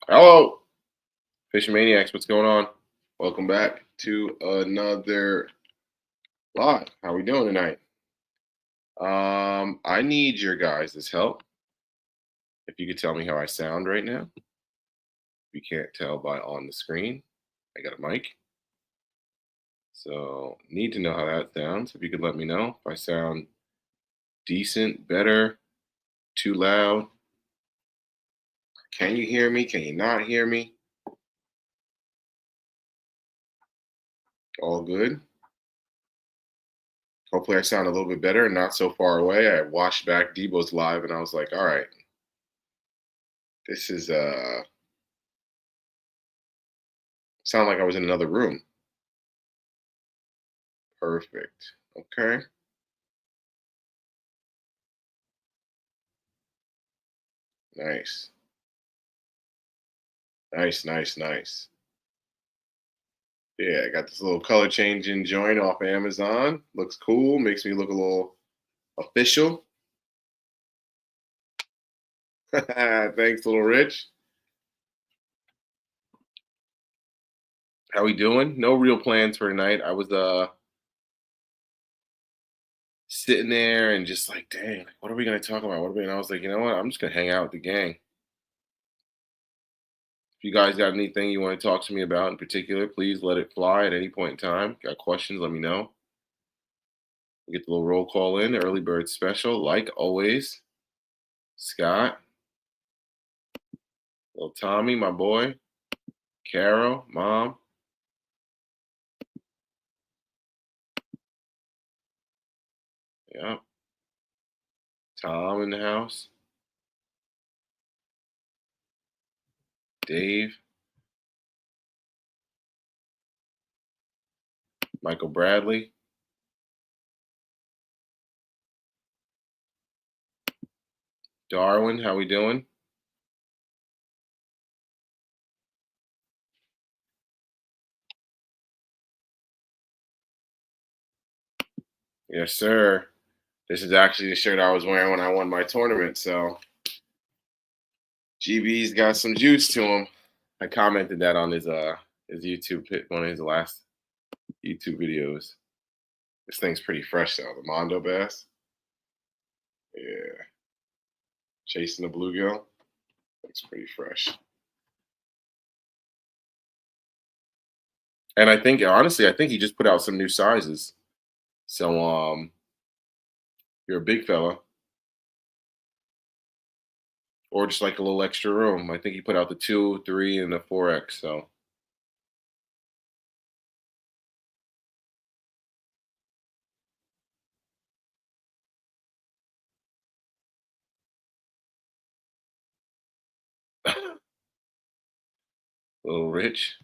Hello, Fish Maniacs. What's going on? Welcome back to another live. How we doing tonight? I need your guys' help. If you could tell me how I sound right now. If you can't tell by on the screen, I got a mic. So need to know how that sounds. If you could let me know if I sound decent, better, too loud. Can you hear me? Can you not hear me? All good. Hopefully I sound a little bit better and not so far away. I watched back Debo's live and I was like, all right, this is sound like I was in another room. Perfect. Okay. Nice. Nice, nice, nice. Yeah, I got this little color changing joint off Amazon. Looks cool. Makes me look a little official. Thanks, little Rich. How we doing? No real plans for tonight. I was sitting there and just like, dang, like, what are we gonna talk about? What are we? And I was like, you know what? I'm just gonna hang out with the gang. If you guys got anything you want to talk to me about in particular, please let it fly at any point in time. Got questions? Let me know. Get the little roll call in, early bird special, like always. Scott, little Tommy, my boy, Carol, mom, yeah, Tom in the house, Dave, Michael Bradley, Darwin, how we doing? Yes, sir. This is actually the shirt I was wearing when I won my tournament, so GB's got some juice to him. I commented that on his YouTube one of his last YouTube videos. This thing's pretty fresh though, the Mondo Bass. Yeah, chasing the bluegill. Looks pretty fresh. And I think honestly, I think he just put out some new sizes. So you're a big fella, or just like a little extra room. I think he put out the 2, 3, and the 4X. So little rich.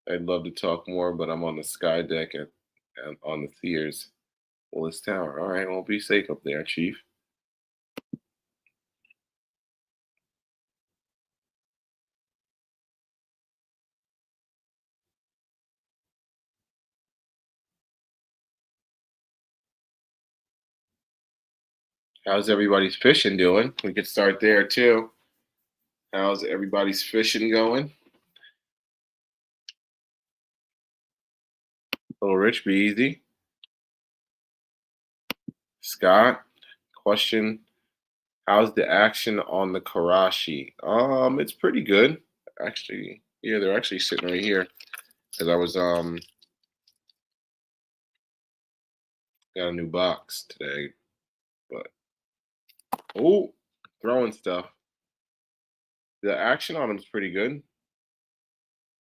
I'd love to talk more, but I'm on the sky deck at on the Sears Willis Tower. All right, well, be safe up there, Chief. How's everybody's fishing doing? We could start there too. How's everybody's fishing going? Little Rich, be easy. Scott, question: how's the action on the Karashi? It's pretty good, actually. Yeah, they're actually sitting right here because I was got a new box today, but oh, throwing stuff. The action on them is pretty good.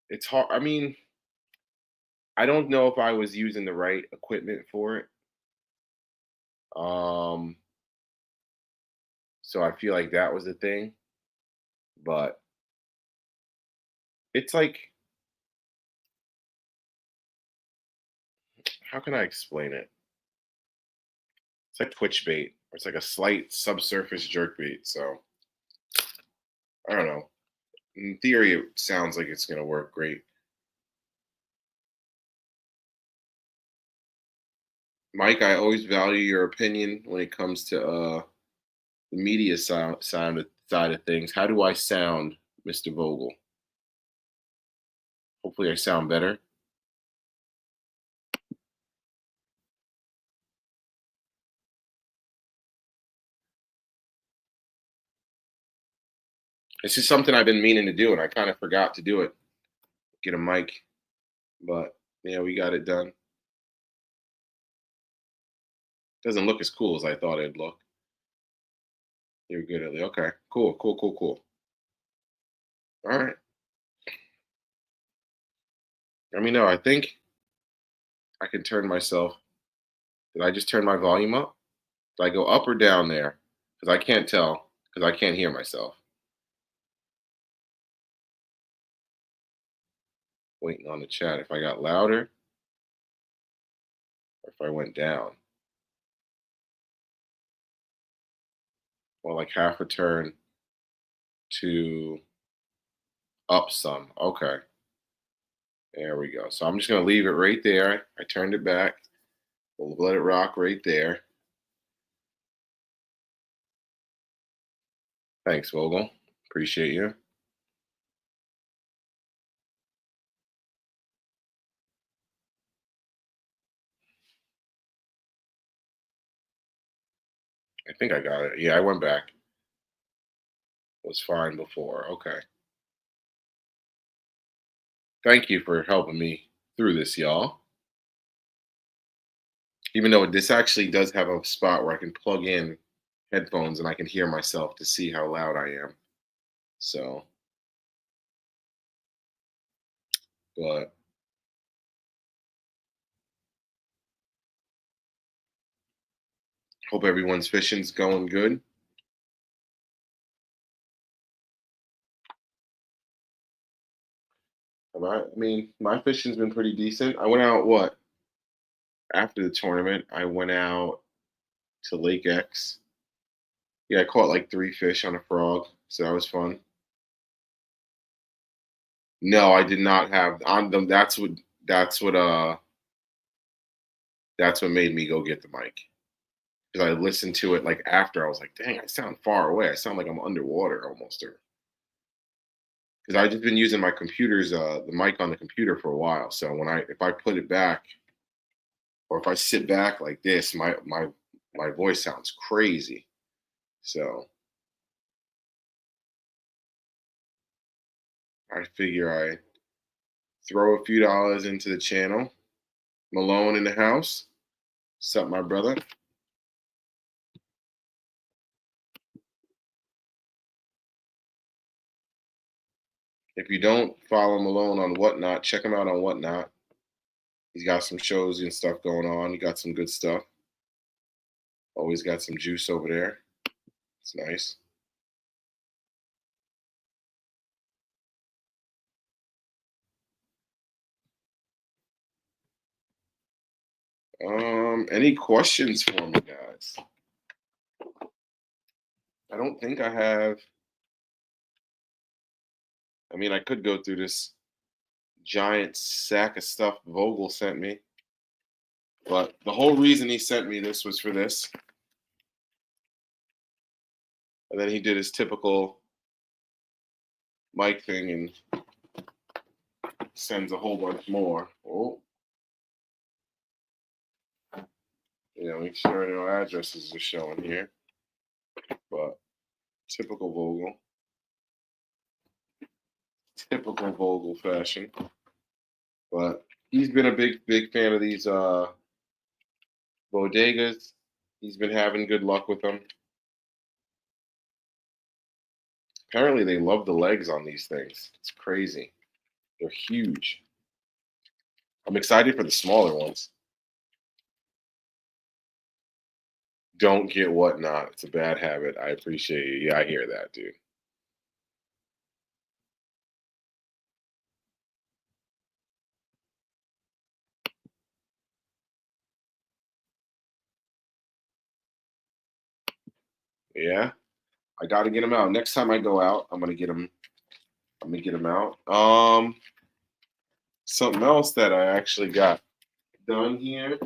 It's hard. I mean, I don't know if I was using the right equipment for it. Um, so I feel like that was the thing. But it's like, how can I explain it? It's like twitch bait, or it's like a slight subsurface jerk bait. So I don't know. In theory, it sounds like it's gonna work great. Mike, I always value your opinion when it comes to the media side of things. How do I sound Mr. Vogel. Hopefully I sound better. This is something I've been meaning to do, and I kind of forgot to do it. Get a mic, but yeah, we got it done. Doesn't look as cool as I thought it'd look. You're good, Ellie. Okay, cool, cool, cool, cool. All right. Let me know. I think I can turn myself. Did I just turn my volume up? Did I go up or down there? Because I can't tell. Because I can't hear myself. Waiting on the chat. If I got louder or if I went down. Well, like half a turn to up some. Okay. There we go. So I'm just going to leave it right there. I turned it back. We'll let it rock right there. Thanks, Vogel. Appreciate you. I think I got it. Yeah, I went back. It was fine before. Okay. Thank you for helping me through this, y'all. Even though this actually does have a spot where I can plug in headphones and I can hear myself to see how loud I am. So, but hope everyone's fishing's going good. I mean, my fishing's been pretty decent. I went out after the tournament. I went out to Lake X. Yeah, I caught like 3 fish on a frog, so that was fun. No, I did not have on them. That's what that's what made me go get the mic because I listened to it like after. I was like, dang, I sound far away. I sound like I'm underwater almost, or because I've just been using my computer's the mic on the computer for a while. So if I put it back or if I sit back like this, my voice sounds crazy. So I figure I throw a few dollars into the channel. Malone in the house. What's up, my brother? If you don't follow Malone on Whatnot, check him out on Whatnot. He's got some shows and stuff going on. He got some good stuff. Always got some juice over there. It's nice. Any questions for me, guys? I don't think I have. I mean, I could go through this giant sack of stuff Vogel sent me, but the whole reason he sent me this was for this. And then he did his typical mic thing and sends a whole bunch more. Oh, make sure no addresses are showing here. But typical Vogel fashion. But he's been a big fan of these bodegas. He's been having good luck with them. Apparently, they love the legs on these things. It's crazy. They're huge. I'm excited for the smaller ones. Don't get Whatnot. It's a bad habit. I appreciate you. Yeah, I hear that, dude. Yeah, I got to get them out. Next time I go out, I'm gonna get them. I'm gonna get them out. Something else that I actually got done here.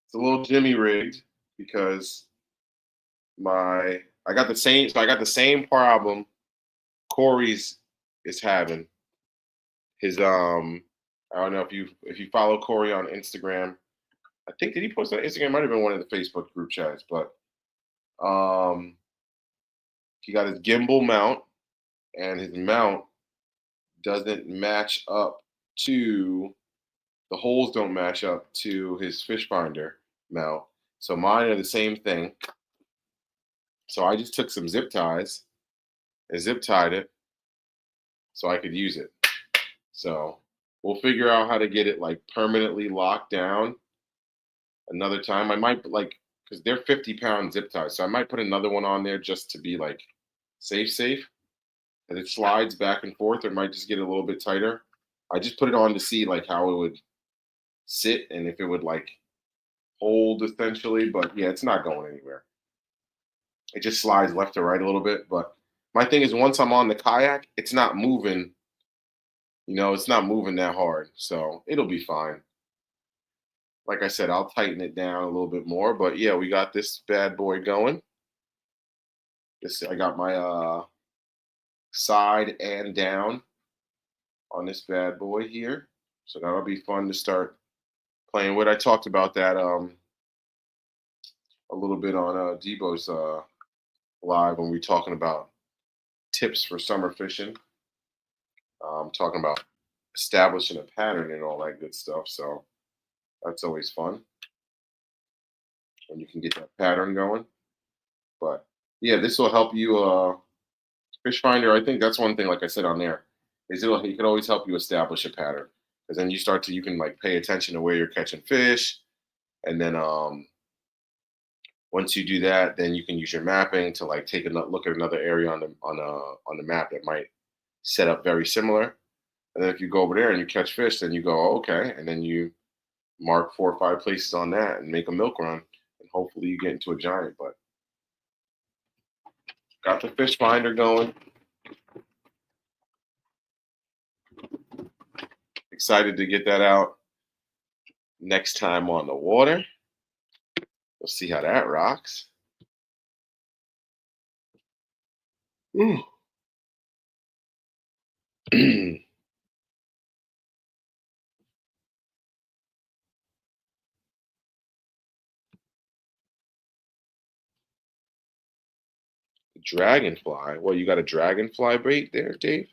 It's a little Jimmy rigged because I got the same. So I got the same problem Corey's is having. His I don't know if you follow Corey on Instagram. I think did he post on Instagram? Might have been one of the Facebook group chats, but um he got his gimbal mount and his mount doesn't match up to the holes don't match up to his fish finder mount. So mine are the same thing. So I just took some zip ties and zip tied it so I could use it. So we'll figure out how to get it like permanently locked down another time. I might like because they're 50-pound zip ties, so I might put another one on there just to be like safe. And it slides back and forth, or it might just get a little bit tighter. I just put it on to see like how it would sit and if it would like hold essentially. But yeah, it's not going anywhere. It just slides left to right a little bit. But my thing is once I'm on the kayak, it's not moving. It's not moving that hard, so it'll be fine. Like I said, I'll tighten it down a little bit more. But yeah, we got this bad boy going. This I got my side and down on this bad boy here. So that'll be fun to start playing with. I talked about that a little bit on Debo's live when we were talking about tips for summer fishing. Talking about establishing a pattern and all that good stuff. So that's always fun when you can get that pattern going. But yeah, this will help you fish finder. I think that's one thing, like I said on there, is it can always help you establish a pattern. Because then you can like pay attention to where you're catching fish. And then once you do that, then you can use your mapping to like take a look at another area on the map that might set up very similar. And then if you go over there and you catch fish, then you go, oh, okay, and then you mark 4 or 5 places on that and make a milk run, and hopefully you get into a giant. But got the fish finder going. Excited to get that out next time on the water. We'll see how that rocks. Ooh. Dragonfly. Well, you got a dragonfly bait there, Dave?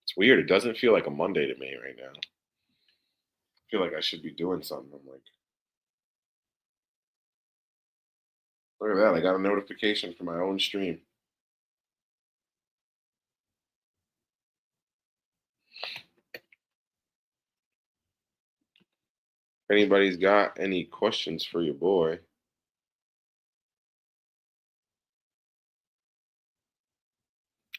It's weird. It doesn't feel like a Monday to me right now. I feel like I should be doing something. I'm like, look at that. I got a notification for my own stream. If anybody's got any questions for your boy,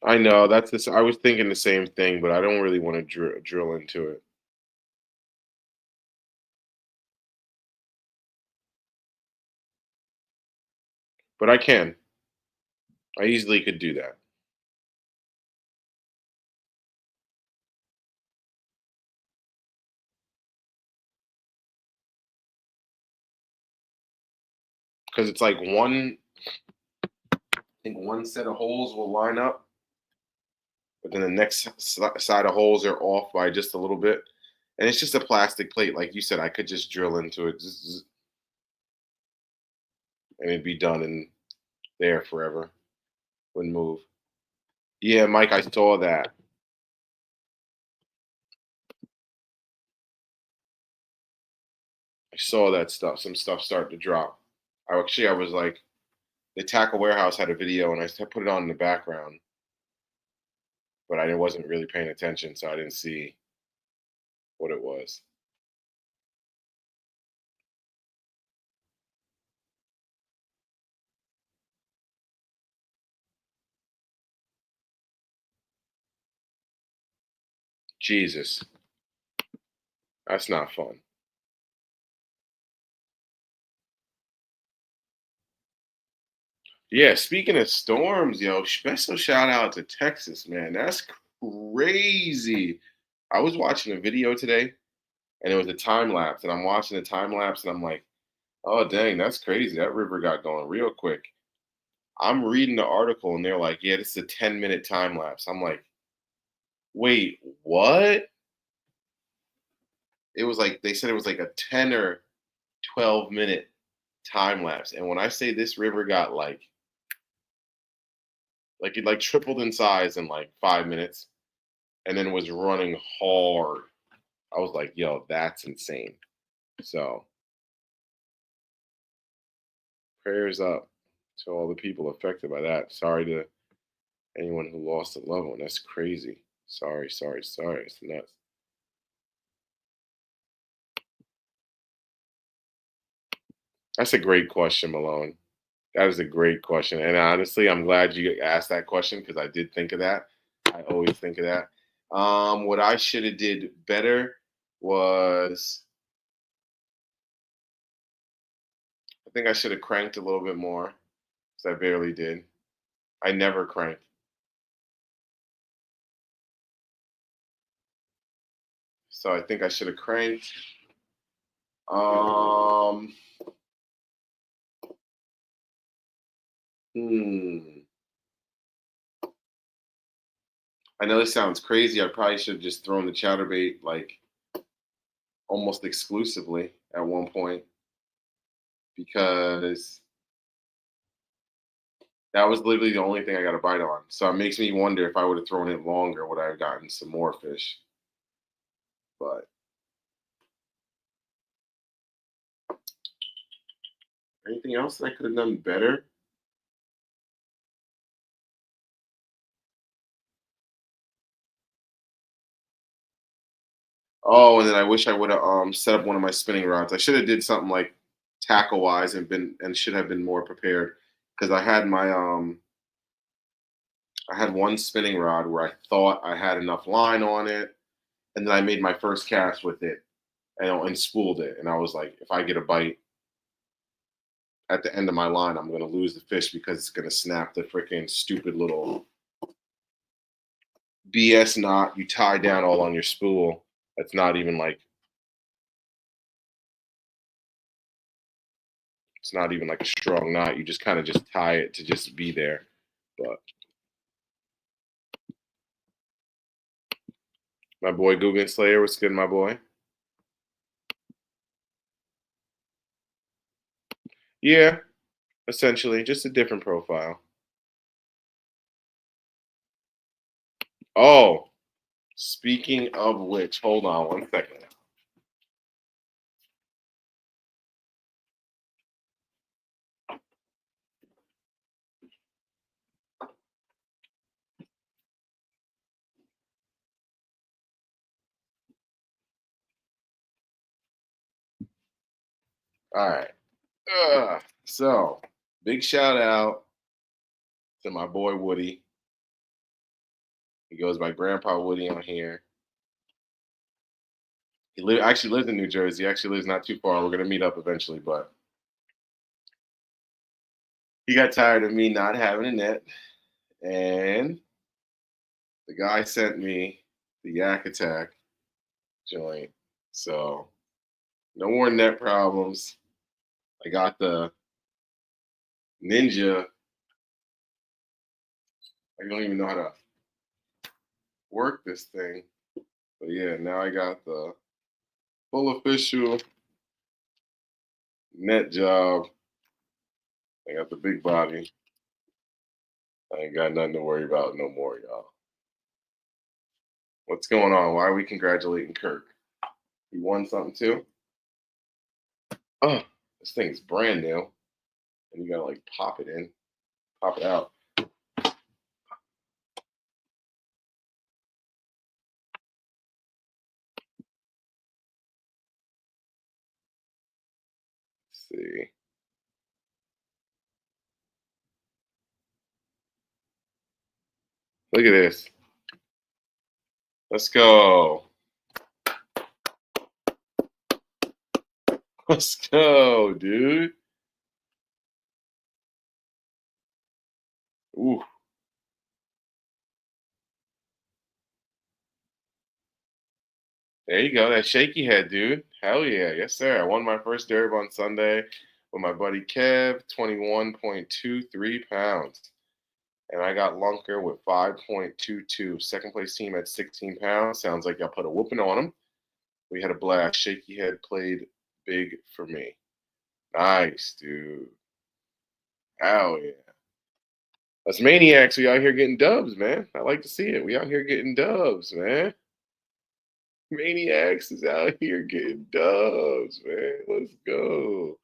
I know that's this. I was thinking the same thing, but I don't really want to drill into it. But I can. I easily could do that because it's like I think one set of holes will line up, but then the next side of holes are off by just a little bit, and it's just a plastic plate, like you said. I could just drill into it, and it'd be done in there forever. Wouldn't move. Yeah, Mike, I saw that. I saw that stuff. Some stuff started to drop. I was like, the Tackle Warehouse had a video, and I put it on in the background, but I wasn't really paying attention, so I didn't see what it was. Jesus, that's not fun. Yeah, speaking of storms, yo, special shout out to Texas, man. That's crazy. I was watching a video today and it was a time lapse, and I'm watching the time lapse and I'm like, oh dang, that's crazy. That river got going real quick. I'm reading the article and they're like, yeah, this is a 10-minute time lapse. I'm like, wait, what? It was like they said it was like a 10 or 12-minute time lapse. And when I say this river got like it like tripled in size in like 5 minutes and then was running hard. I was like, yo, that's insane. So prayers up to all the people affected by that. Sorry to anyone who lost a loved one. That's crazy. Sorry, sorry, sorry. It's nuts. That's a great question, Malone. That is a great question. And honestly, I'm glad you asked that question because I did think of that. I always think of that. What I should have did better was I think I should have cranked a little bit more because I barely did. I never cranked. So I think I should have cranked. Um, hmm. I know this sounds crazy. I probably should have just thrown the chatterbait like almost exclusively at one point because that was literally the only thing I got a bite on. So it makes me wonder if I would have thrown it longer, would I have gotten some more fish? But anything else that I could have done better? Oh, and then I wish I would have set up one of my spinning rods. I should have did something like tackle wise and should have been more prepared because I had one spinning rod where I thought I had enough line on it, and then I made my first cast with it and spooled it, and I was like, if I get a bite at the end of my line, I'm gonna lose the fish because it's gonna snap the freaking stupid little BS knot you tie down all on your spool. That's not even like it's not even like a strong knot. You just kind of just tie it to just be there. But my boy Guggen Slayer, what's good, my boy? Yeah, essentially, just a different profile. Oh, speaking of which, hold on one second. All right. So, big shout out to my boy Woody. He goes by Grandpa Woody on here. Actually lives in New Jersey. He actually lives not too far. We're gonna meet up eventually, but he got tired of me not having a net, and the guy sent me the Yak Attack joint. So no more net problems. I got the Ninja. I don't even know how to work this thing, but yeah, now I got the full official net job. I got the big body. I ain't got nothing to worry about no more, y'all. What's going on? Why are we congratulating Kirk? He won something too? Oh, this thing's brand new. And you gotta like pop it in, pop it out. Let's see. Look at this. Let's go. Let's go, dude. Ooh. There you go. That shaky head, dude. Hell yeah. Yes, sir. I won my first derby on Sunday with my buddy Kev, 21.23 pounds. And I got Lunker with 5.22. Second place team at 16 pounds. Sounds like y'all put a whooping on him. We had a blast. Shaky head played big for me. Nice, dude. Hell yeah. Us maniacs, we out here getting dubs, man. I like to see it. We out here getting dubs, man. Maniacs is out here getting dubs, man. Let's go.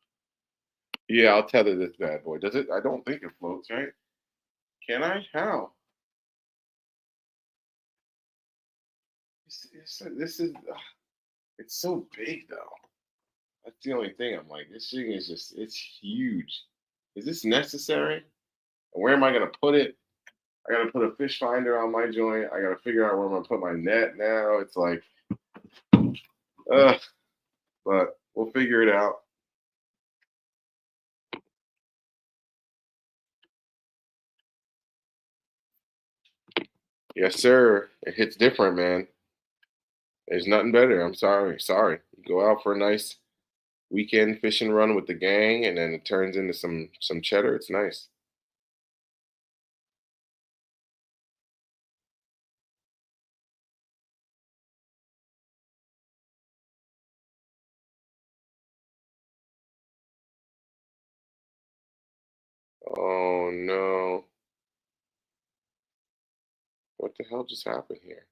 Yeah, I'll tether this bad boy. Does it? I don't think it floats, right? Can I? How? This is. It's so big though. That's the only thing. I'm like, this thing is just. It's huge. Is this necessary? And where am I gonna put it? I gotta put a fish finder on my joint. I gotta figure out where I'm gonna put my net now. It's like, but we'll figure it out. Yes, sir. It hits different, man. There's nothing better. I'm sorry. Sorry. You go out for a nice weekend fishing run with the gang, and then it turns into some cheddar. It's nice. Oh no! What the hell just happened here?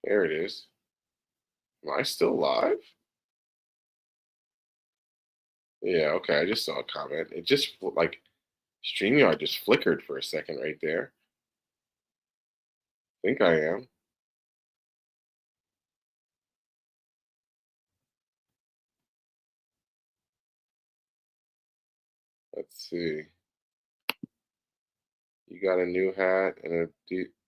There it is. Am I still live? Yeah. Okay. I just saw a comment. It just like StreamYard just flickered for a second right there. I think I am. Let's see. You got a new hat and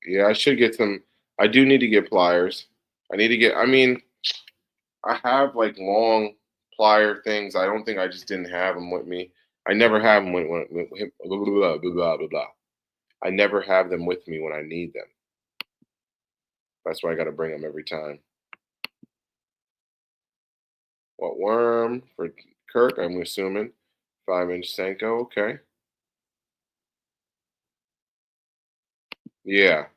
yeah. I should get some. I do need to get pliers. I need to get. I mean, I have like long plier things. I don't think I just didn't have them with me. I never have them when blah, blah, blah, blah, blah, blah, blah. I never have them with me when I need them. That's why I got to bring them every time. What worm for Kirk? I'm assuming 5-inch Senko. Okay. Yeah.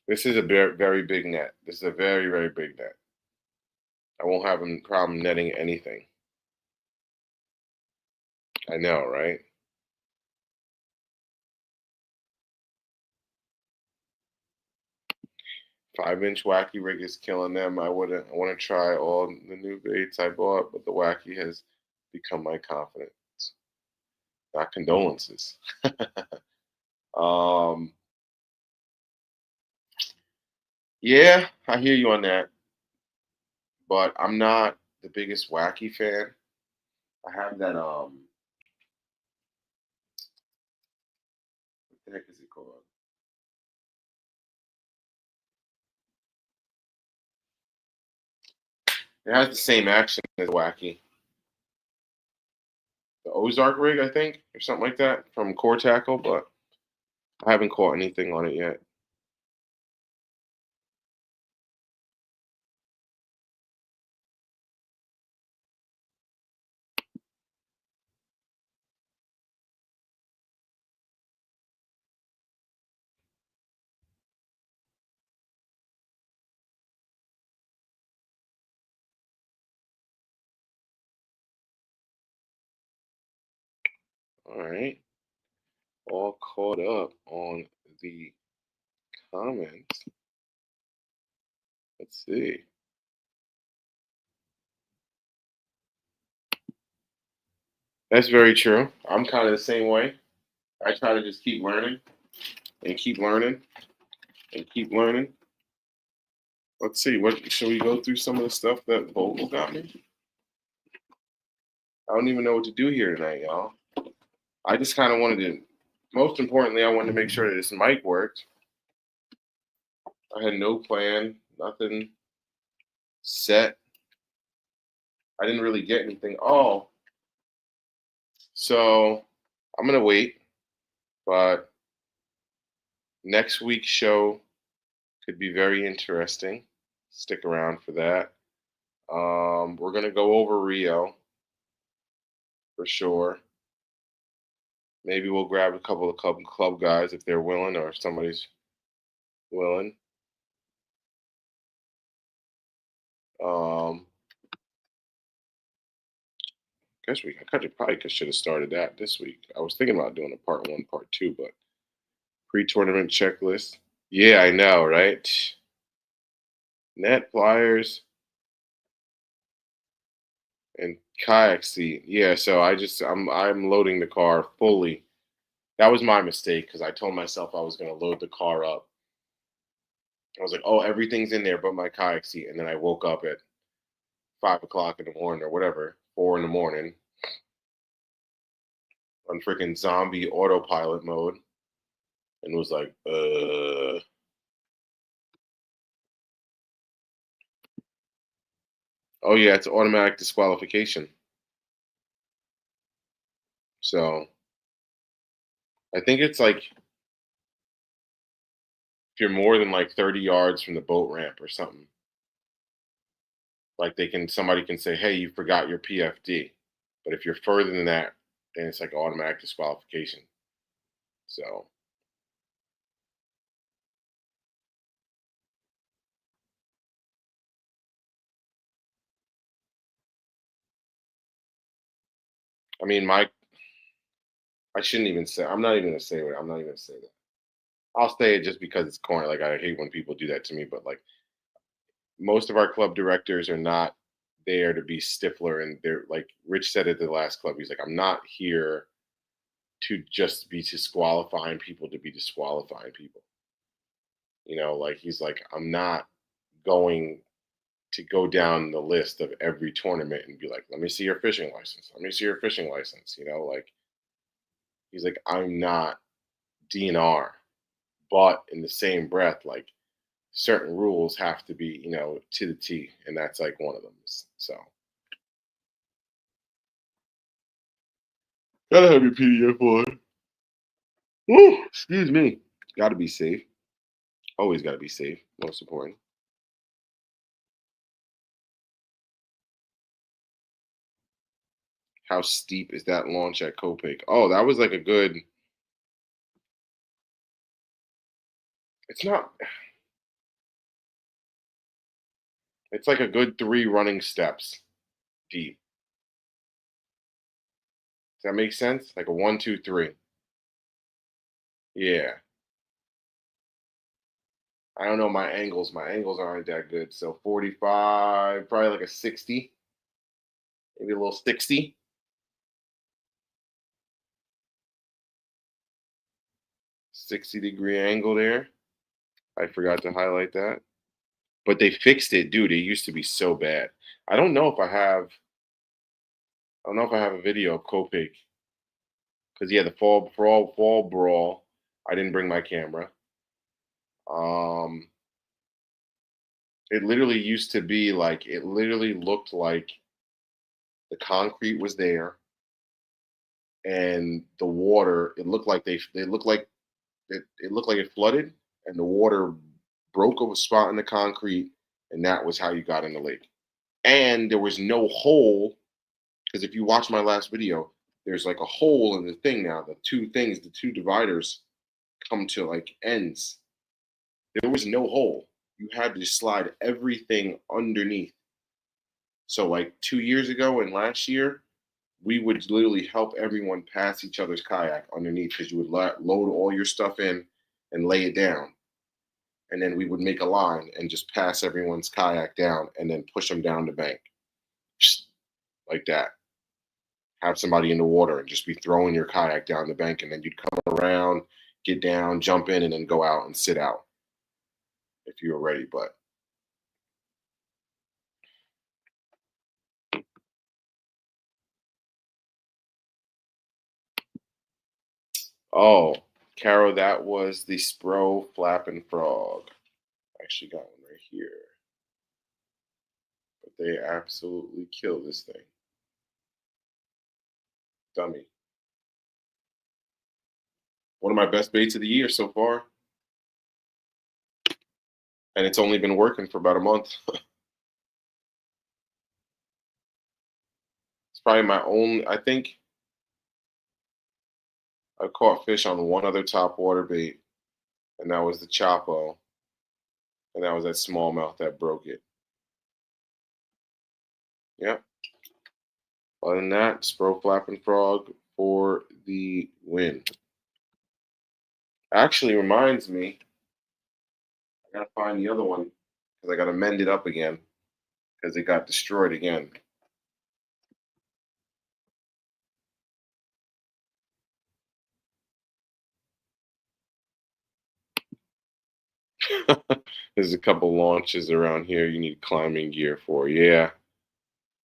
This is a very big net. This is a very big net. I won't have a problem netting anything. I know, right? 5-inch wacky rig is killing them. I wouldn't. I want to try all the new baits I bought, but the wacky has become my confidence. Not condolences. um, yeah, I hear you on that, but I'm not the biggest wacky fan. I have that what the heck is it called? It has the same action as wacky. The Ozark rig, I think, or something like that from Core Tackle, but I haven't caught anything on it yet. All right, all caught up on the comments. Let's see. That's very true. I'm kind of the same way. I try to just keep learning and keep learning and keep learning. Let's see. What should we go through some of the stuff that Vogel got me? I don't even know what to do here tonight, y'all. I just kind of wanted to. Most importantly, I wanted to make sure that this mic worked. I had no plan, nothing set. I didn't really get anything. Oh, so I'm gonna wait, but next week's show could be very interesting. Stick around for that. We're gonna go over Rio for sure. Maybe we'll grab a couple of club guys if they're willing, or if somebody's willing. Um, guess we probably should have started that this week. I was thinking about doing a part one, part two, but pre-tournament checklist. Yeah, I know, right? Net flyers and kayak seat. Yeah, so I'm loading the car fully. That was my mistake because I told myself I was going to load the car up. I was like, oh, everything's in there but my kayak seat, and then I woke up at 5 o'clock in the morning or whatever, 4 in the morning, on freaking zombie autopilot mode, and was like, oh yeah, it's automatic disqualification. So I think it's like if you're more than like 30 yards from the boat ramp or something, like somebody can say, hey, you forgot your PFD. But if you're further than that, then it's like automatic disqualification. So I mean, I shouldn't even say. I'm not even gonna say it. I'm not even gonna say that. I'll say it just because it's corny. Like I hate when people do that to me, but like most of our club directors are not there to be Stifler, and they're like Rich said at the last club. He's like, I'm not here to just be disqualifying people to be disqualifying people. Like he's like, I'm not going to go down the list of every tournament and be like, let me see your fishing license. Let me see your fishing license. Like he's like, I'm not DNR, but in the same breath, like certain rules have to be, to the T, and that's like one of them. So gotta have your PDF on. Woo, excuse me. Gotta be safe. Always gotta be safe. Most important. How steep is that launch at Copake? Oh, that was like a good. It's not. It's like a good 3 running steps deep. Does that make sense? Like a 1, 2, 3. Yeah. I don't know my angles. My angles aren't that good. So 45, probably like a 60, maybe a little 60. 60-degree angle there. I forgot to highlight that. But they fixed it, dude. It used to be so bad. I don't know if I have. I don't know if I have a video of Kopik because yeah, the fall brawl. I didn't bring my camera. Um, it literally used to be like it literally looked like the concrete was there and the water. It looked like they looked like it looked like it flooded and the water broke a spot in the concrete, and that was how you got in the lake. And there was no hole because if you watch my last video, there's like a hole in the thing now. The two dividers come to like ends. There was no hole. You had to slide everything underneath. So like 2 years ago and last year, we would literally help everyone pass each other's kayak underneath because you would load all your stuff in and lay it down. And then we would make a line and just pass everyone's kayak down and then push them down the bank. Just like that. Have somebody in the water and just be throwing your kayak down the bank, and then you'd come around, get down, jump in, and then go out and sit out if you were ready. But oh, Carol, that was the Spro Flapping Frog. Actually got one right here. But they absolutely kill this thing. Dummy. One of my best baits of the year so far. And it's only been working for about a month. It's probably my own. I think I caught fish on one other top water bait, and that was the Chapo. And that was that smallmouth that broke it. Yep. Other than that, Spro Flapping Frog for the win. Actually reminds me, I gotta find the other one because I gotta mend it up again because it got destroyed again. There's a couple launches around here you need climbing gear for. Yeah,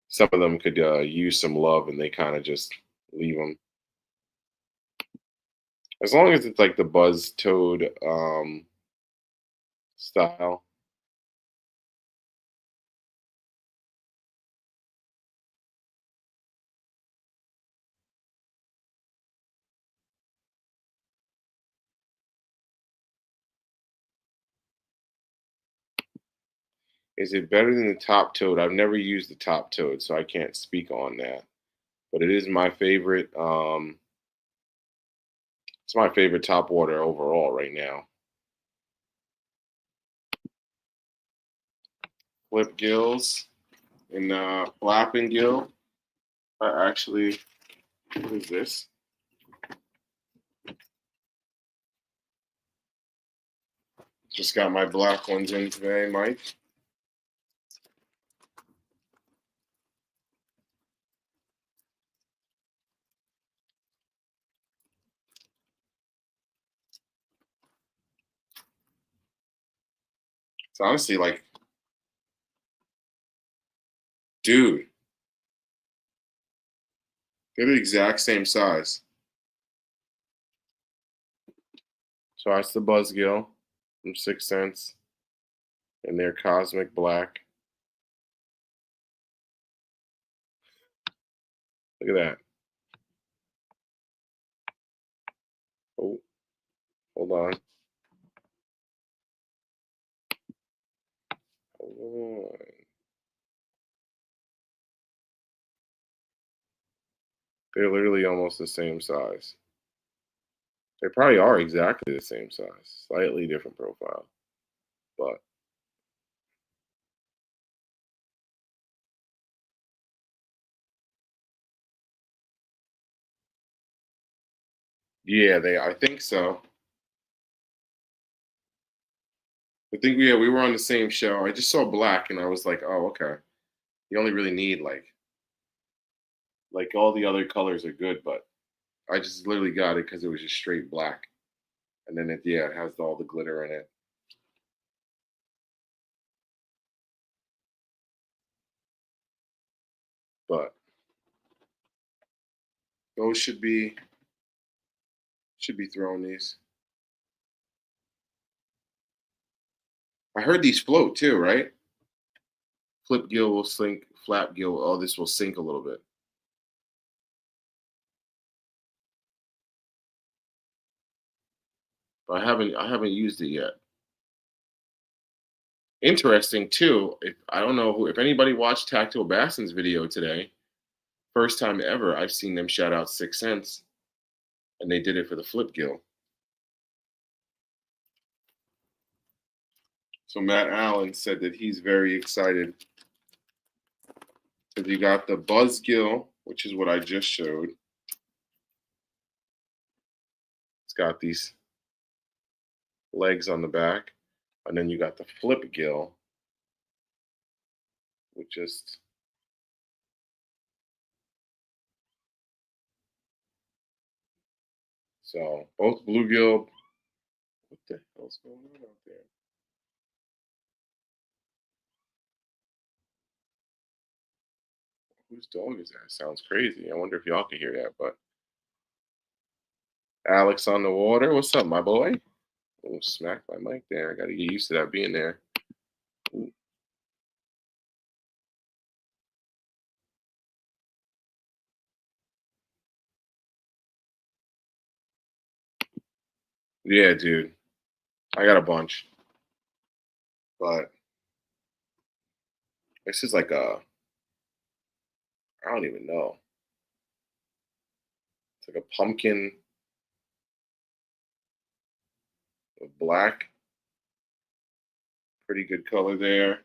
some of them could use some love and they kind of just leave them. As long as it's like the Buzz Toad style. Is it better than the Top Toad? I've never used the Top Toad, so I can't speak on that. But it is my favorite. It's my favorite top water overall right now. Flip gills and flapping gill. I actually, what is this? Just got my black ones in today, Mike. It's honestly like, dude, they're the exact same size. So that's the Buzzgill from 6 cents, and they're cosmic black. Look at that. Oh, hold on. Hold on. They're literally almost the same size. They probably are exactly the same size, slightly different profile, but yeah, they. I think so. I think yeah, we were on the same show. I just saw black, and I was like, oh, okay. You only really need like all the other colors are good, but I just literally got it because it was just straight black, and then it has all the glitter in it. But those should be throwing these. I heard these float too, right? Flip gill will sink, flap gill. Oh, this will sink a little bit. But I haven't used it yet. Interesting too. If I don't know if anybody watched Tactile Bassin's video today, first time ever I've seen them shout out 6 cents, and they did it for the flip gill. So Matt Allen said that he's very excited because you got the buzz gill, which is what I just showed. It's got these legs on the back, and then you got the flip gill, which just so both bluegill. What the hell's going on out there? Whose dog is that? Sounds crazy. I wonder if y'all can hear that. But Alex on the water. What's up, my boy? Oh, smack my mic there. I got to get used to that being there. Ooh, yeah, dude. I got a bunch, but this is like a, I don't even know. It's like a pumpkin with black. Pretty good color there.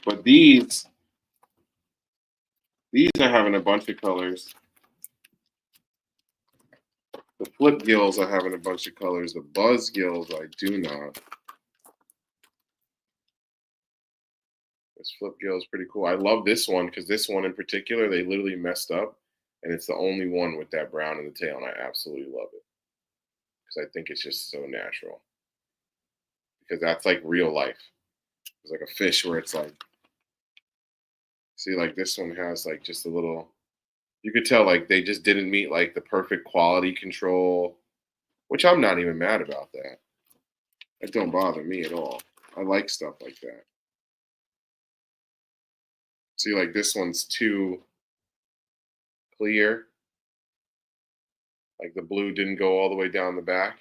But these are having a bunch of colors. The flip gills are having a bunch of colors. The buzz gills I do not. This flip gill is pretty cool. I love this one because this one in particular, they literally messed up. And it's the only one with that brown in the tail. And I absolutely love it because I think it's just so natural. Because that's like real life. It's like a fish where it's like, see, like this one has like just a little, you could tell like they just didn't meet like the perfect quality control, which I'm not even mad about that. That don't bother me at all. I like stuff like that. See, like this one's too clear. Like the blue didn't go all the way down the back,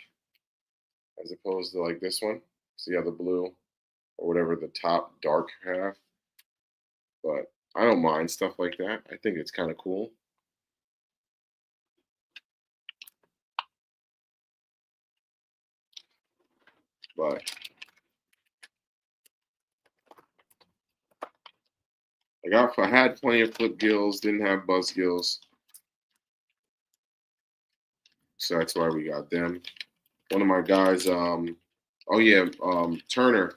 as opposed to like this one. See how the blue or whatever the top dark half. But I don't mind stuff like that. I think it's kind of cool. But I had plenty of flip gills, didn't have buzz gills, so that's why we got them. One of my guys, oh yeah, Turner,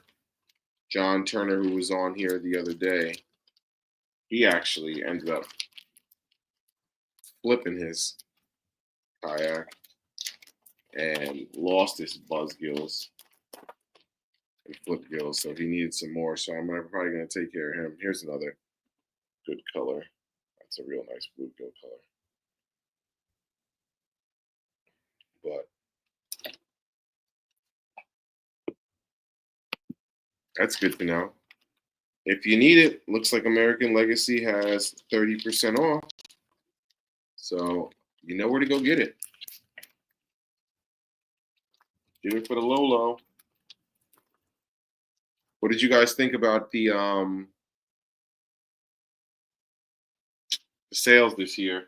John Turner, who was on here the other day, he actually ended up flipping his kayak and lost his buzz gills and flip gills, so he needed some more. So probably gonna take care of him. Here's another good color. That's a real nice bluegill color. But that's good to know. If you need it, looks like American Legacy has 30% off. So you know where to go get it. Do it for the low low. What did you guys think about the sales this year?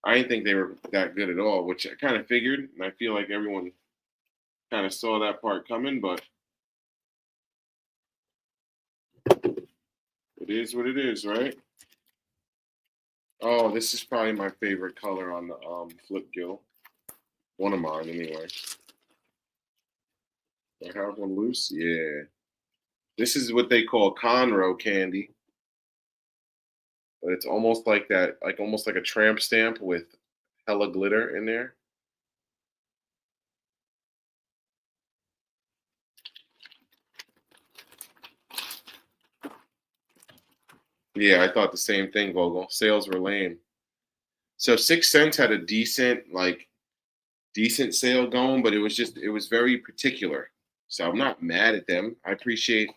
I didn't think they were that good at all, which I kind of figured, and I feel like everyone kind of saw that part coming, but it is what it is, right? Oh, this is probably my favorite color on the flip gill. One of mine, anyway. Do I have one loose? Yeah. This is what they call Conroe candy, but it's almost like that, like almost like a tramp stamp with hella glitter in there. Yeah, I thought the same thing, Vogel. Sales were lame. So 6 cents had a decent sale going, but it was very particular. So I'm not mad at them. I appreciate,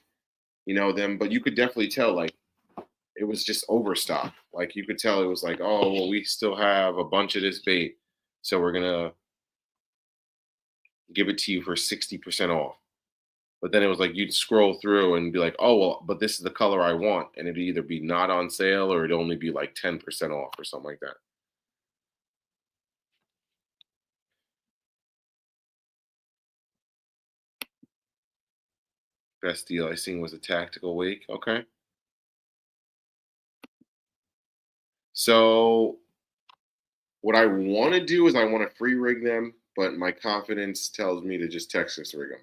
them, but you could definitely tell like it was just overstock. Like you could tell it was like, oh well, we still have a bunch of this bait, so we're gonna give it to you for 60% off. But then it was like you'd scroll through and be like, oh well, but this is the color I want, and it'd either be not on sale or it'd only be like 10% off or something like that. Best deal I seen was a tactical wake. Okay. So what I want to do is I want to free rig them, but my confidence tells me to just Texas rig them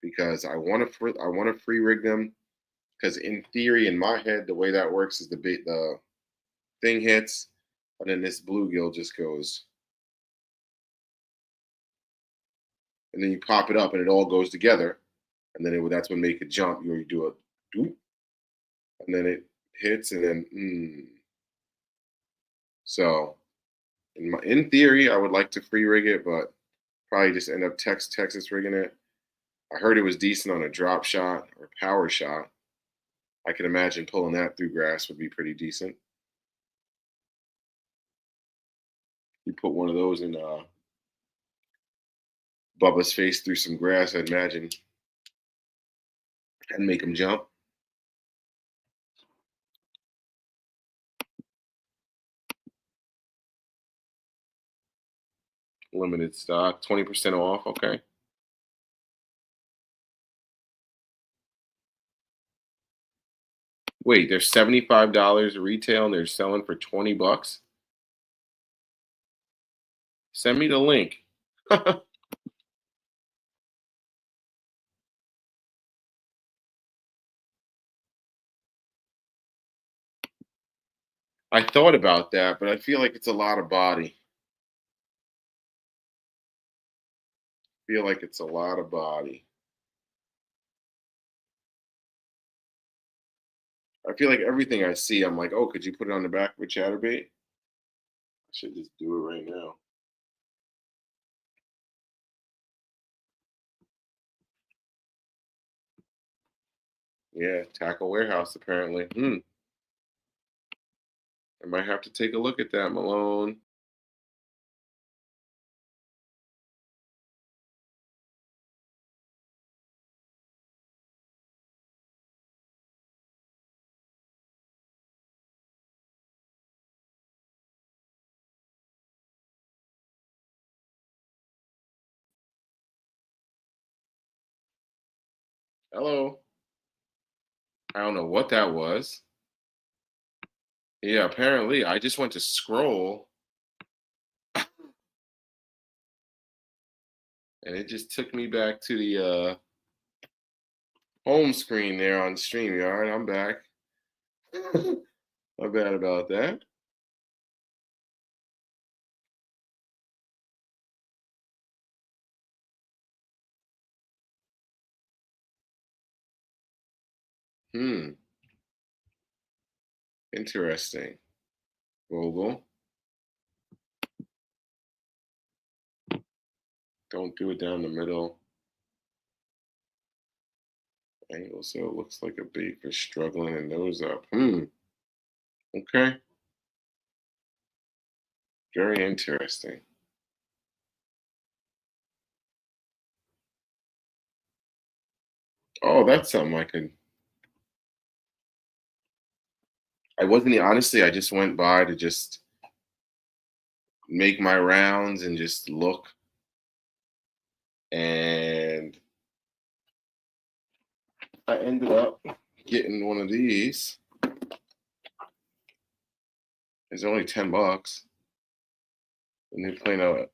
because I want to free rig them because in theory in my head the way that works is the thing hits and then this bluegill just goes and then you pop it up and it all goes together and then that's when make it jump. You do a doop and then it hits and then so In theory, I would like to free rig it, but probably just end up Texas rigging it. I heard it was decent on a drop shot or power shot. I can imagine pulling that through grass would be pretty decent. You put one of those in Bubba's face through some grass, I'd imagine, and make him jump. Limited stock, 20% off. Okay. Wait, they're $75 retail and they're selling for 20 bucks? Send me the link. I thought about that, but I feel like it's a lot of body. Feel like it's a lot of body. I feel like everything I see, I'm like, oh, could you put it on the back of a chatterbait? I should just do it right now. Yeah, Tackle Warehouse apparently. I might have to take a look at that, Malone. Hello. I don't know what that was. Yeah, apparently I just went to scroll and it just took me back to the home screen there on StreamYard. I'm back. My bad about that. Hmm. Interesting. Vogel. Don't do it down the middle. Angle so it looks like a bait for struggling and nose up. Okay. Very interesting. Oh, that's something I could. I wasn't honestly. I just went by to just make my rounds and just look. And I ended up getting one of these. It's only 10 bucks. And they're playing out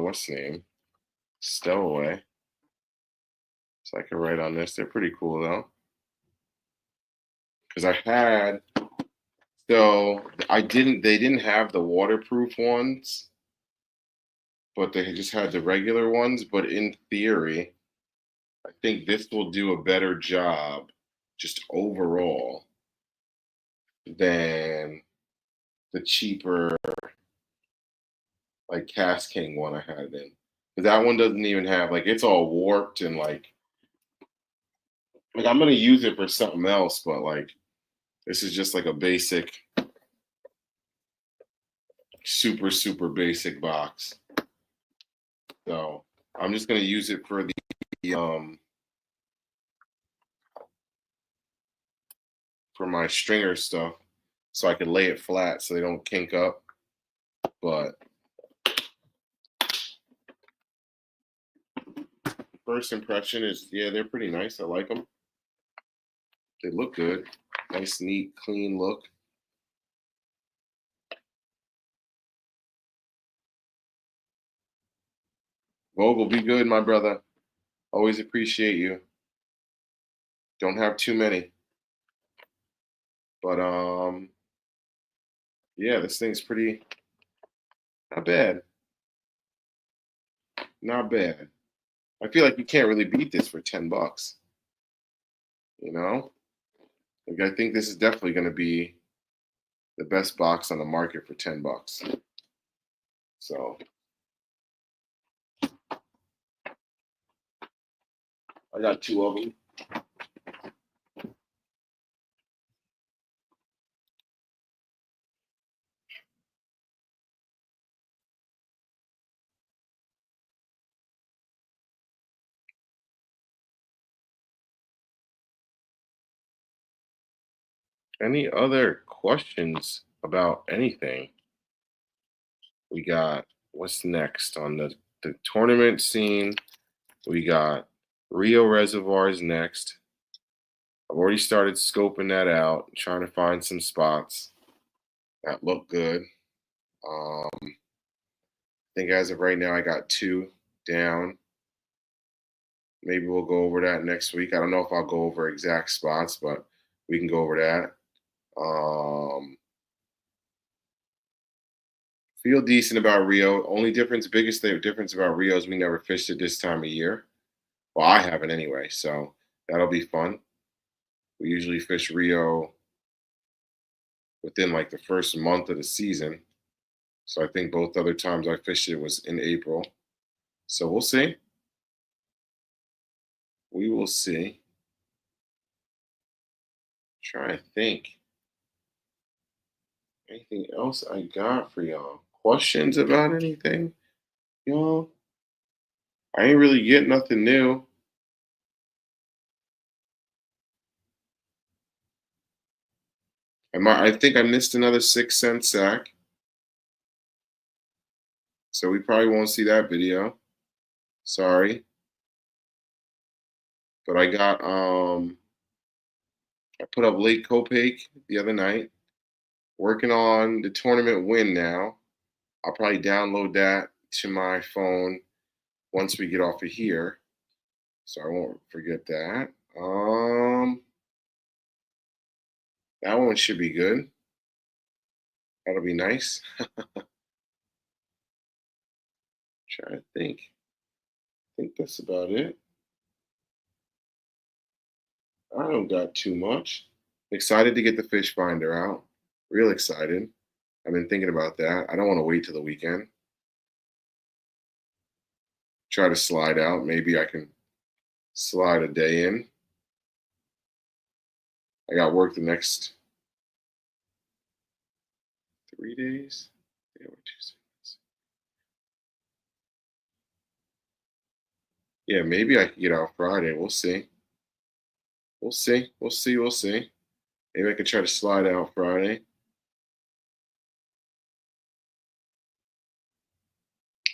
what's the name? Stowaway. So I can write on this. They're pretty cool though. Because I had they didn't have the waterproof ones, but they just had the regular ones. But in theory, I think this will do a better job just overall than the cheaper like Cast King one I had in. Because that one doesn't even have like it's all warped and like I'm gonna use it for something else, but like this is just like a basic, super basic box. So I'm just gonna use it for the for my stringer stuff, so I can lay it flat so they don't kink up. But first impression is yeah, they're pretty nice. I like them. They look good. Nice, neat, clean look. Vogel, be good, my brother. Always appreciate you. Don't have too many. But yeah, this thing's pretty not bad. Not bad. I feel like you can't really beat this for 10 bucks. You know? Like I think this is definitely gonna be the best box on the market for 10 bucks. So I got two of them. Any other questions about anything? We got what's next on the tournament scene. We got Rio Reservoirs next. I've already started scoping that out, trying to find some spots that look good. I think as of right now, I got two down. Maybe we'll go over that next week. I don't know if I'll go over exact spots, but we can go over that. Feel decent about Rio. Biggest difference about Rio is we never fished it this time of year. Well, I haven't anyway, so that'll be fun. We usually fish Rio within like the first month of the season. So I think both other times I fished it was in April. So we'll see. We will see. Try to think. Anything else I got for y'all? Questions about anything? Y'all? I ain't really get nothing new. I think I missed another 6 cent sack. So we probably won't see that video. Sorry. But I put up Lake Copac the other night. Working on the tournament win now. I'll probably download that to my phone once we get off of here. So I won't forget that. That one should be good. That'll be nice. Try to think. I think that's about it. I don't got too much. Excited to get the fish finder out. Real excited. I've been thinking about that. I don't want to wait till the weekend. Try to slide out. Maybe I can slide a day in. I got work the next 3 days. Yeah, we're Tuesday. Yeah, maybe I can get out Friday. We'll see. We'll see. We'll see. We'll see. Maybe I can try to slide out Friday.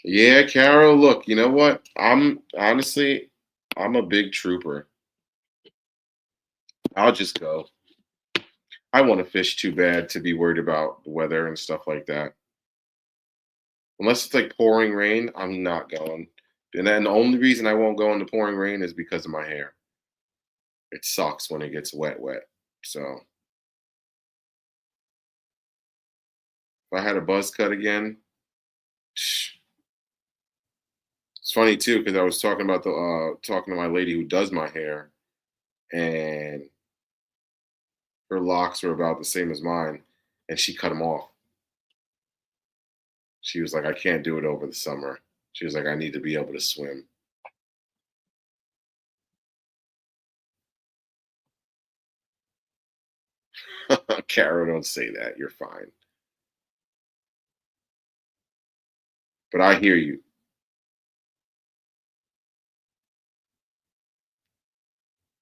Yeah, Carol, look, you know what? I'm a big trooper. I'll just go. I want to fish too bad to be worried about the weather and stuff like that. Unless it's like pouring rain, I'm not going. And then the only reason I won't go in the pouring rain is because of my hair. It sucks when it gets wet, wet. So if I had a buzz cut again, it's funny too because I was talking about the talking to my lady who does my hair, and her locks were about the same as mine, and she cut them off. She was like, "I can't do it over the summer." She was like, "I need to be able to swim." Carol, don't say that. You're fine. But I hear you.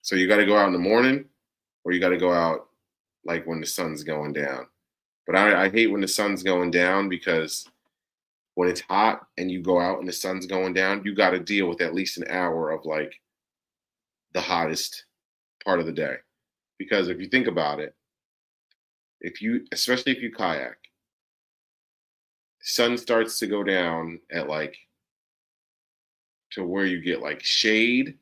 So you got to go out in the morning, or you got to go out like when the sun's going down. But I hate when the sun's going down because when it's hot and you go out and the sun's going down, you got to deal with at least an hour of like the hottest part of the day. Because if you think about it, especially if you kayak, sun starts to go down at like to where you get like shade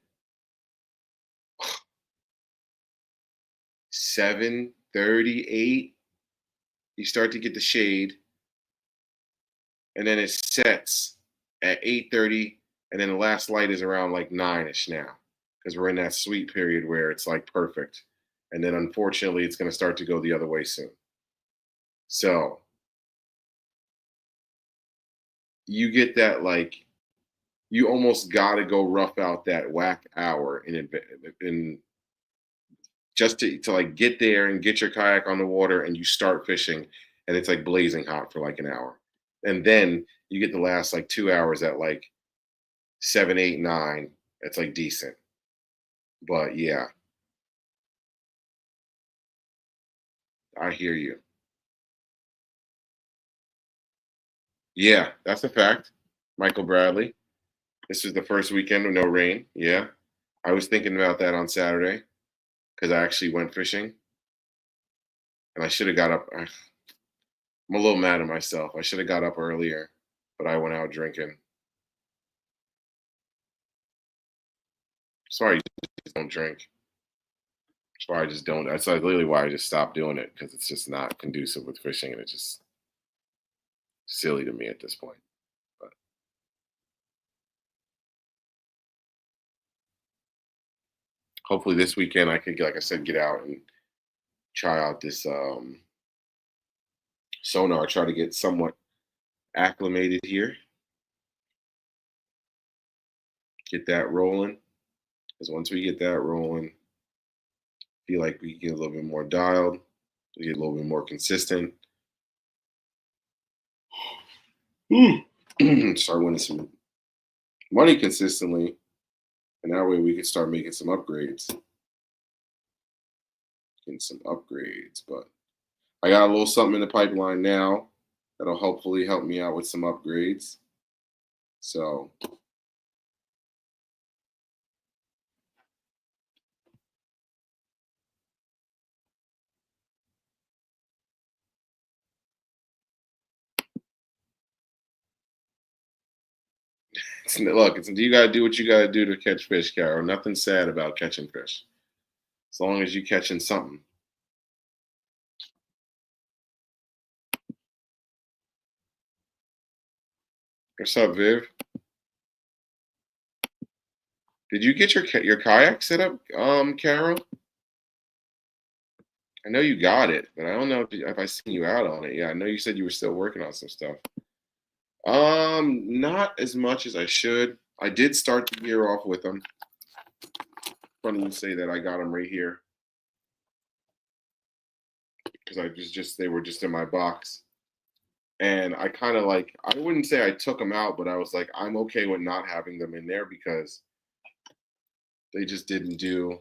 7:38. You start to get the shade, and then it sets at 8:30, and then the last light is around like 9ish now because we're in that sweet period where it's like perfect. And then unfortunately, it's going to start to go the other way soon. So you get that like you almost got to go rough out that whack hour in just to like get there and get your kayak on the water and you start fishing and it's like blazing hot for like an hour. And then you get the last like 2 hours at like 7, 8, 9. It's like decent. But yeah, I hear you. Yeah, that's a fact. Michael Bradley. This is the first weekend of no rain. Yeah. I was thinking about that on Saturday because I actually went fishing and I should have got up. I'm a little mad at myself. I should have got up earlier, but I went out drinking. Sorry, just don't drink. That's why I just don't. That's like literally why I just stopped doing it because it's just not conducive with fishing and it's just silly to me at this point. But hopefully this weekend I could, like I said, get out and try out this sonar. Try to get somewhat acclimated here. Get that rolling. Because once we get that rolling, feel like we get a little bit more dialed, we get a little bit more consistent. Start winning some money consistently, and that way we can start making some upgrades. Getting some upgrades, but I got a little something in the pipeline now that'll hopefully help me out with some upgrades. So look, you gotta do what you gotta do to catch fish, Carol. Nothing sad about catching fish, as long as you catching something. What's up, Viv? Did you get your kayak set up, Carol? I know you got it, but I don't know if I seen you out on it. Yeah, I know you said you were still working on some stuff. Not as much as I should. I did start the year off with them. Funny you say that. I got them right here because I just they were just in my box, and I kind of like I wouldn't say I took them out, but I was like I'm okay with not having them in there because they just didn't do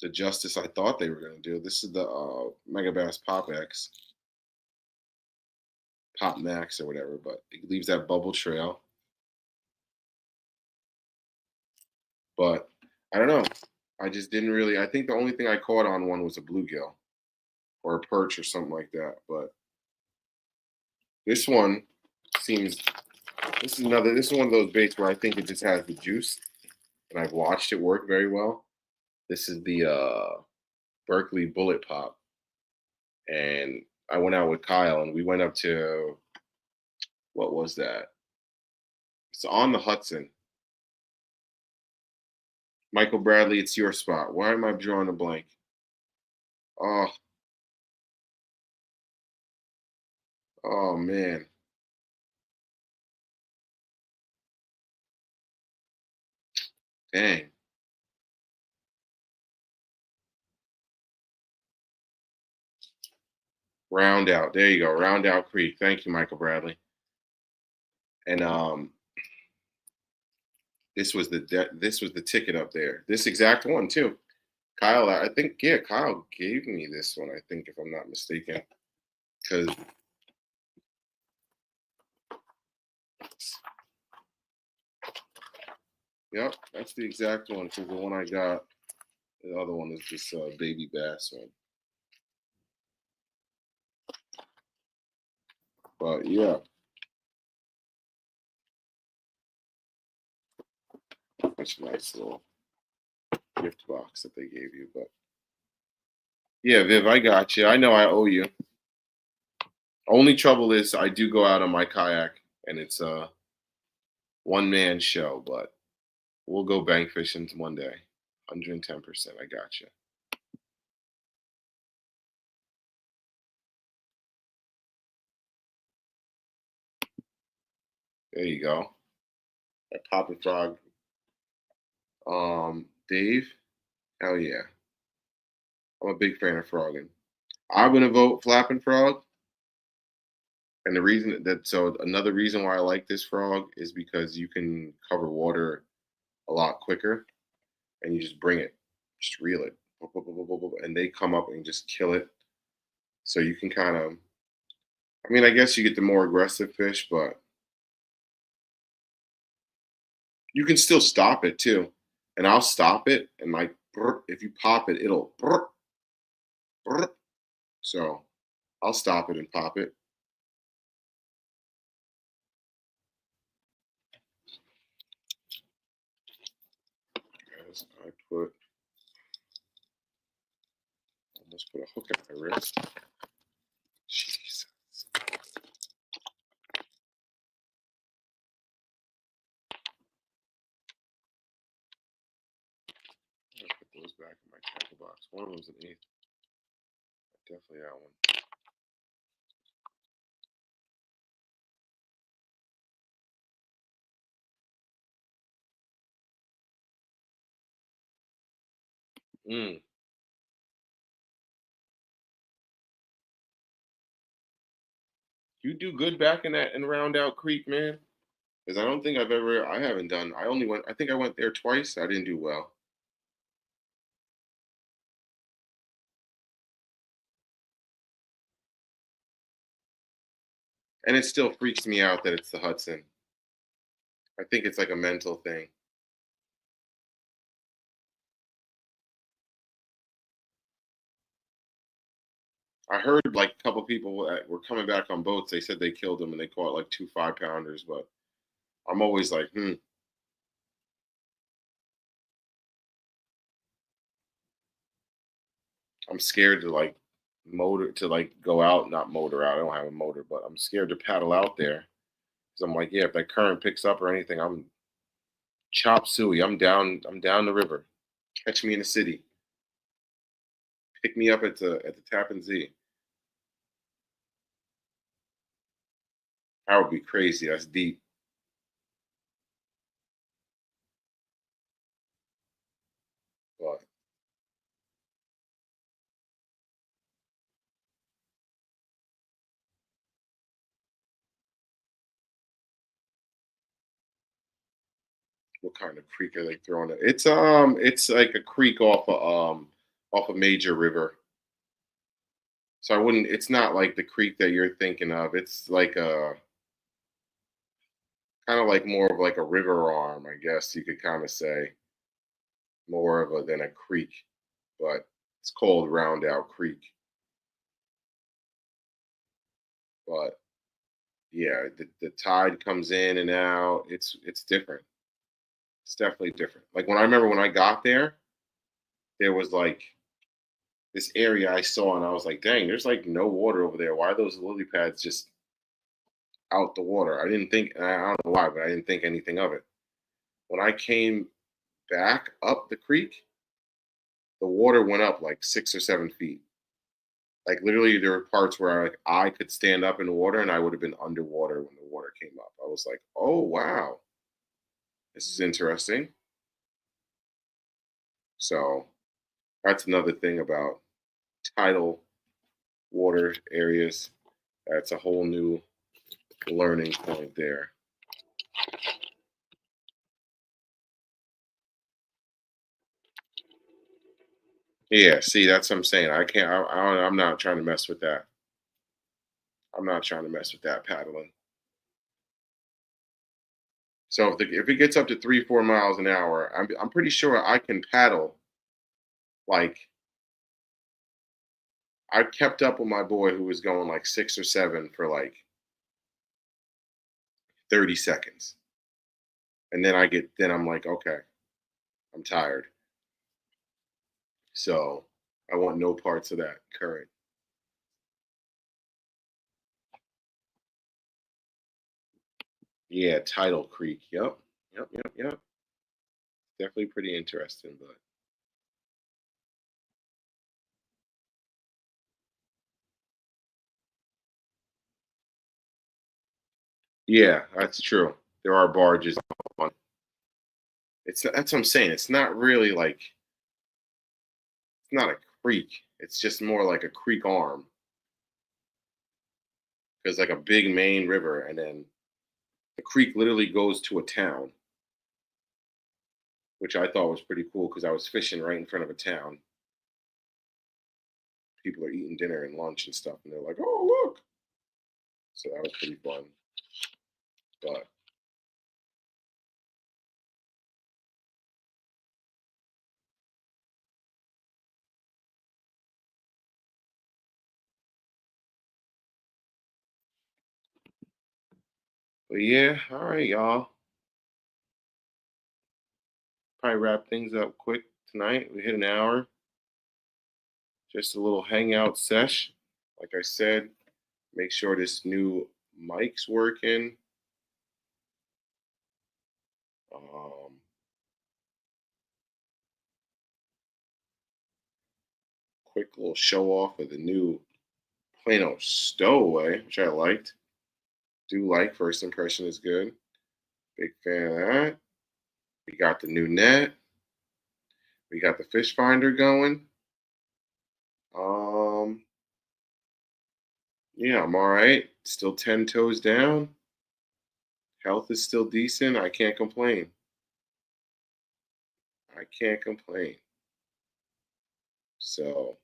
the justice I thought they were going to do. This is the Mega Bass Pop X, Pop Max or whatever, but it leaves that bubble trail. But I don't know. I just didn't really. I think the only thing I caught on one was a bluegill or a perch or something like that. But this one seems. This is another. This is one of those baits where I think it just has the juice, and I've watched it work very well. This is the Berkeley Bullet Pop, and I went out with Kyle, and we went up to what was that? It's on the Hudson. Michael Bradley, it's your spot. Why am I drawing a blank? Oh, oh man. Dang. Round out. There you go. Round out Creek. Thank you, Michael Bradley. And this was the ticket up there. This exact one too. Kyle, I think yeah, Kyle gave me this one. I think if I'm not mistaken, because yep, that's the exact one. Because the one I got, the other one is this baby bass one. But yeah, such a nice little gift box that they gave you. But yeah, Viv, I got you. I know I owe you. Only trouble is I do go out on my kayak and it's a one man show, but we'll go bank fishing one day. 110%. I got you. There you go. That popping frog. Dave. Hell yeah. I'm a big fan of frogging. I'm gonna vote flapping frog. And the reason that so another reason why I like this frog is because you can cover water a lot quicker and you just bring it, just reel it, boop, boop, boop, boop, boop, boop, and they come up and just kill it. So you can kind of, I mean, I guess you get the more aggressive fish, but you can still stop it too. And I'll stop it and like, if you pop it, it'll. So I'll stop it and pop it. As I put, almost put a hook in my wrist. Jesus. I put those back in my tackle box. One of them's an eighth. Definitely that one. Mm. You do good back in that and Round Out Creek, man. Because I don't think I haven't done. I only went. I think I went there twice. I didn't do well, and it still freaks me out that it's the Hudson. I think it's like a mental thing. I heard like a couple people that were coming back on boats. They said they killed them and they caught like 2 5-pounders. But I'm always like, I'm scared to like motor to like go out, not motor out. I don't have a motor, but I'm scared to paddle out there. So I'm like, yeah, if that current picks up or anything, I'm chop suey. I'm down. I'm down the river. Catch me in the city. Pick me up at the Tappan Zee. That would be crazy. That's deep. But what kind of creek are they throwing it? It's like a creek off a major river. So I wouldn't. It's not like the creek that you're thinking of. It's like a kind of like more of like a river arm, I guess you could kind of say, more of a than a creek. But it's called Round Out Creek. But yeah, the tide comes in and out. It's different. It's definitely different. Like when I remember when I got there was like this area I saw, and I was like, dang, there's like no water over there. Why are those lily pads just out the water? I didn't think, and I don't know why, but I didn't think anything of it. When I came back up the creek, the water went up like 6 or 7 feet. Like literally, there were parts where I could stand up in the water, and I would have been underwater when the water came up. I was like, oh wow, this is interesting. So that's another thing about tidal water areas. That's a whole new learning point there. Yeah, see, that's what I'm saying. I can't. I'm not trying to mess with that. I'm not trying to mess with that paddling. So if it gets up to 3 4 miles an hour, I'm pretty sure I can paddle. Like I kept up with my boy who was going like 6 or 7 for like 30 seconds, and then I'm like, okay, I'm tired. So I want no parts of that current. Yeah, Tidal Creek. Yep, yep. Definitely pretty interesting, but yeah, that's true. there are barges on. That's what I'm saying. It's not really like it's not a creek. It's just more like a creek arm. There's like a big main river, and then the creek literally goes to a town, which I thought was pretty cool because I was fishing right in front of a town. People are eating dinner and lunch and stuff, and they're like, "Oh, look!" So that was pretty fun. But yeah, all right, y'all. Probably wrap things up quick tonight. We hit an hour. Just a little hangout sesh. Like I said, make sure this new mic's working. Um, quick little show off of the new Plano Stowaway, which I liked. Do like first impression is good. Big fan of that. We got the new net. We got the fish finder going. Um, yeah, I'm all right. Still 10 toes down. Health is still decent. I can't complain. I can't complain. So,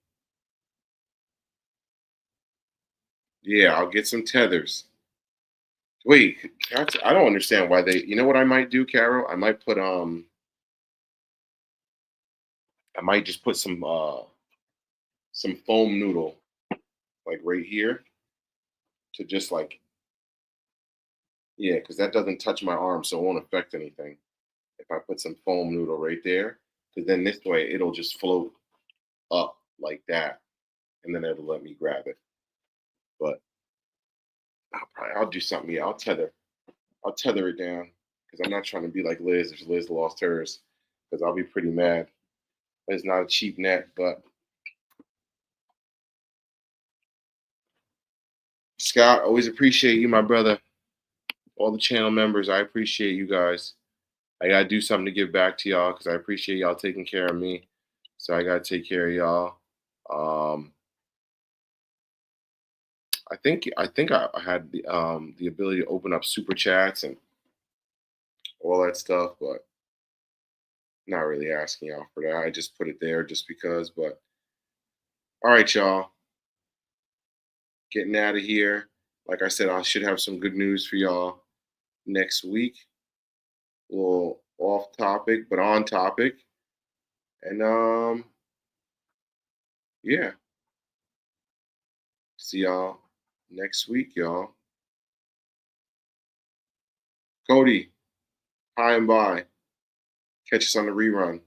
yeah, I'll get some tethers. Wait, I don't understand why they. You know what I might do, Carol? I might put I might just put some foam noodle like right here to just like yeah, because that doesn't touch my arm, so it won't affect anything. If I put some foam noodle right there, because then this way it'll just float up like that, and then it'll let me grab it. But I'll do something. Yeah, I'll tether it down because I'm not trying to be like Liz if Liz lost hers, because I'll be pretty mad. It's not a cheap net, but Scott, always appreciate you, my brother. All the channel members, I appreciate you guys. I gotta do something to give back to y'all because I appreciate y'all taking care of me. So I gotta take care of y'all. Um, I think I had the ability to open up super chats and all that stuff, but not really asking y'all for that. I just put it there just because. But all right, y'all, getting out of here. Like I said, I should have some good news for y'all next week. A little off topic, but on topic. And yeah, see y'all next week, y'all. Cody, hi and bye. Catch us on the rerun.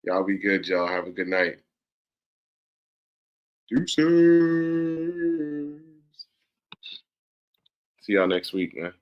Y'all be good, y'all. Have a good night. Deuces. See y'all next week, man.